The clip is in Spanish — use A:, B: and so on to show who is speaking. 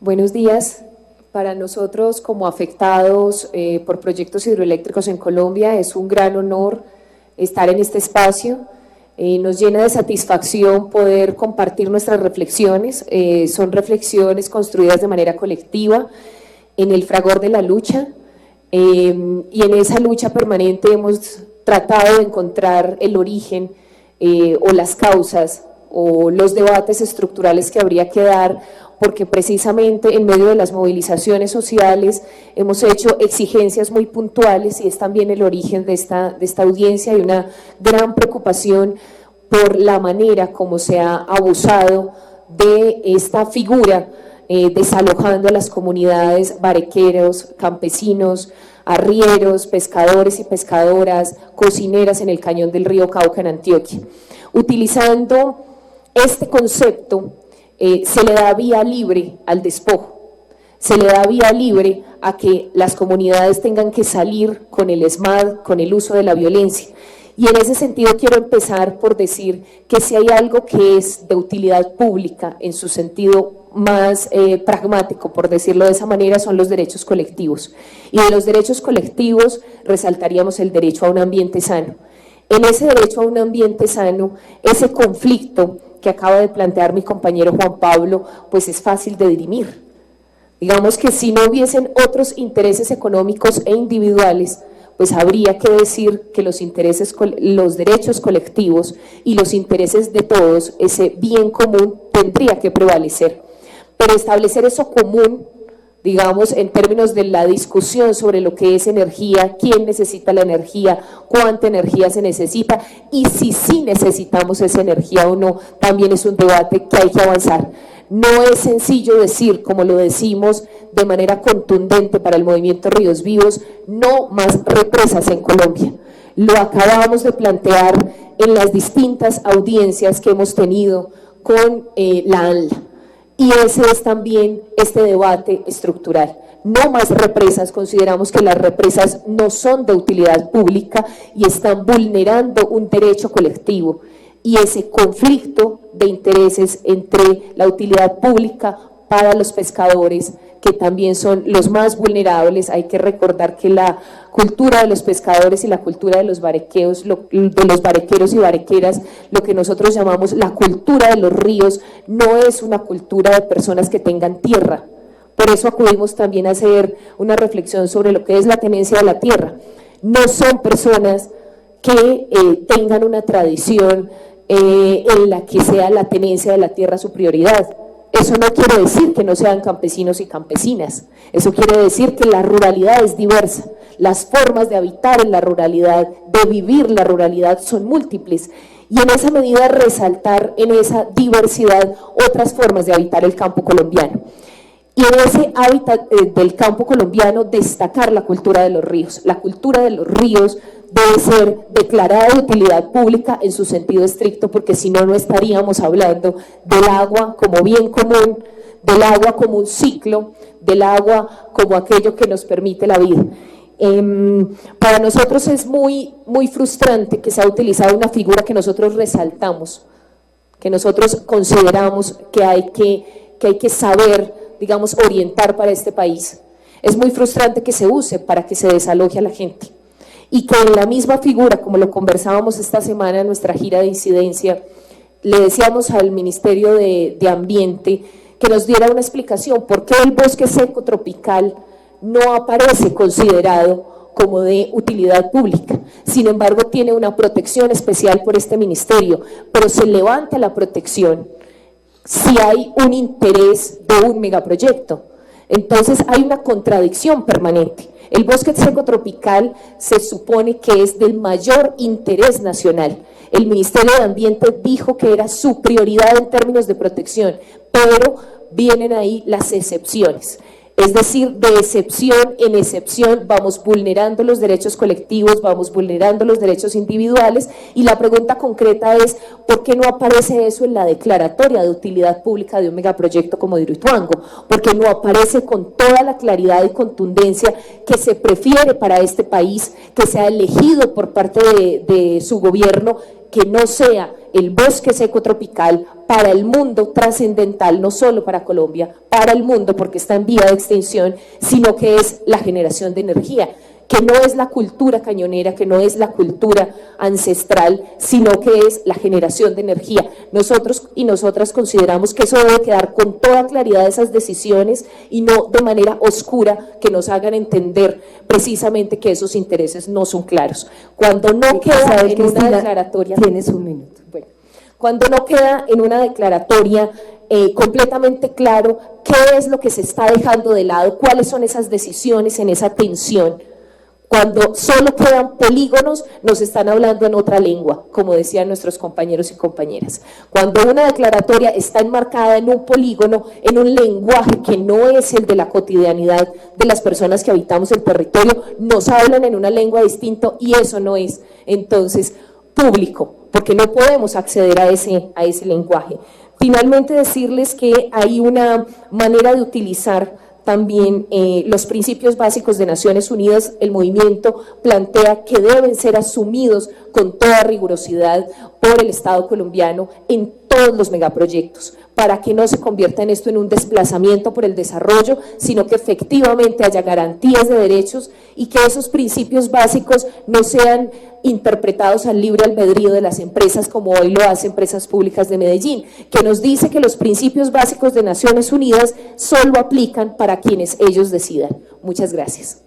A: Buenos días. Para nosotros como afectados por proyectos hidroeléctricos en Colombia es un gran honor estar en este espacio. Nos llena de satisfacción poder compartir nuestras reflexiones. Son reflexiones construidas de manera colectiva en el fragor de la lucha y en esa lucha permanente hemos tratado de encontrar el origen o las causas o los debates estructurales que habría que dar, porque precisamente en medio de las movilizaciones sociales hemos hecho exigencias muy puntuales y es también el origen de esta audiencia y una gran preocupación por la manera como se ha abusado de esta figura, desalojando a las comunidades barequeros, campesinos, arrieros, pescadores y pescadoras, cocineras en el cañón del río Cauca en Antioquia. Utilizando este concepto, se le da vía libre al despojo, se le da vía libre a que las comunidades tengan que salir con el ESMAD, con el uso de la violencia. Y en ese sentido quiero empezar por decir que si hay algo que es de utilidad pública en su sentido más pragmático, por decirlo de esa manera, son los derechos colectivos. Y de los derechos colectivos resaltaríamos el derecho a un ambiente sano. En ese derecho a un ambiente sano, ese conflicto que acaba de plantear mi compañero Juan Pablo, pues es fácil de dirimir. Digamos que si no hubiesen otros intereses económicos e individuales, pues habría que decir que los derechos colectivos y los intereses de todos, ese bien común, tendría que prevalecer. Pero establecer eso común, digamos, en términos de la discusión sobre lo que es energía, quién necesita la energía, cuánta energía se necesita y si sí necesitamos esa energía o no, también es un debate que hay que avanzar. No es sencillo decir, como lo decimos de manera contundente para el movimiento Ríos Vivos, no más represas en Colombia. Lo acabamos de plantear en las distintas audiencias que hemos tenido con la ANLA. Y ese es también este debate estructural. No más represas, consideramos que las represas no son de utilidad pública y están vulnerando un derecho colectivo. Y ese conflicto de intereses entre la utilidad pública para los pescadores, que también son los más vulnerables. Hay que recordar que la cultura de los pescadores y la cultura de los barequeros y barequeras, lo que nosotros llamamos la cultura de los ríos, no es una cultura de personas que tengan tierra. Por eso acudimos también a hacer una reflexión sobre lo que es la tenencia de la tierra. No son personas que tengan una tradición en la que sea la tenencia de la tierra su prioridad. Eso no quiere decir que no sean campesinos y campesinas, eso quiere decir que la ruralidad es diversa, las formas de habitar en la ruralidad, de vivir la ruralidad son múltiples y en esa medida resaltar en esa diversidad otras formas de habitar el campo colombiano. Y en ese hábitat del campo colombiano destacar la cultura de los ríos. La cultura de los ríos debe ser declarada de utilidad pública en su sentido estricto, porque si no, no estaríamos hablando del agua como bien común, del agua como un ciclo, del agua como aquello que nos permite la vida. Para nosotros es muy frustrante que se ha utilizado una figura que nosotros resaltamos, que nosotros consideramos que hay que saber, digamos, orientar para este país. Es muy frustrante que se use para que se desaloje a la gente. Y que en la misma figura, como lo conversábamos esta semana en nuestra gira de incidencia, le decíamos al Ministerio de Ambiente que nos diera una explicación por qué el bosque seco tropical no aparece considerado como de utilidad pública. Sin embargo, tiene una protección especial por este ministerio, pero se levanta la protección si hay un interés de un megaproyecto. Entonces hay una contradicción permanente. El bosque seco tropical se supone que es del mayor interés nacional. El Ministerio de Ambiente dijo que era su prioridad en términos de protección, pero vienen ahí las excepciones. Es decir, de excepción en excepción vamos vulnerando los derechos colectivos, vamos vulnerando los derechos individuales y la pregunta concreta es ¿por qué no aparece eso en la declaratoria de utilidad pública de un megaproyecto como Hidroituango? ¿Por qué no aparece con toda la claridad y contundencia que se prefiere para este país, que sea elegido por parte de su gobierno que no sea el bosque seco tropical para el mundo trascendental, no solo para Colombia, para el mundo porque está en vía de extinción, sino que es la generación de energía, que no es la cultura cañonera, que no es la cultura ancestral, sino que es la generación de energía. Nosotros y nosotras consideramos que eso debe quedar con toda claridad esas decisiones y no de manera oscura que nos hagan entender precisamente que esos intereses no son claros. Cuando no queda en una declaratoria...
B: Tienes un minuto.
A: Bueno, cuando no queda en una declaratoria completamente claro qué es lo que se está dejando de lado, cuáles son esas decisiones en esa tensión. Cuando solo quedan polígonos, nos están hablando en otra lengua, como decían nuestros compañeros y compañeras. Cuando una declaratoria está enmarcada en un polígono, en un lenguaje que no es el de la cotidianidad de las personas que habitamos el territorio, nos hablan en una lengua distinta y eso no es, entonces, público, porque no podemos acceder a ese lenguaje. Finalmente, decirles que hay una manera de utilizar también los principios básicos de Naciones Unidas. El movimiento plantea que deben ser asumidos con toda rigurosidad por el Estado colombiano en todos los megaproyectos, para que no se convierta en esto en un desplazamiento por el desarrollo, sino que efectivamente haya garantías de derechos y que esos principios básicos no sean interpretados al libre albedrío de las empresas como hoy lo hace Empresas Públicas de Medellín, que nos dice que los principios básicos de Naciones Unidas solo aplican para quienes ellos decidan. Muchas gracias.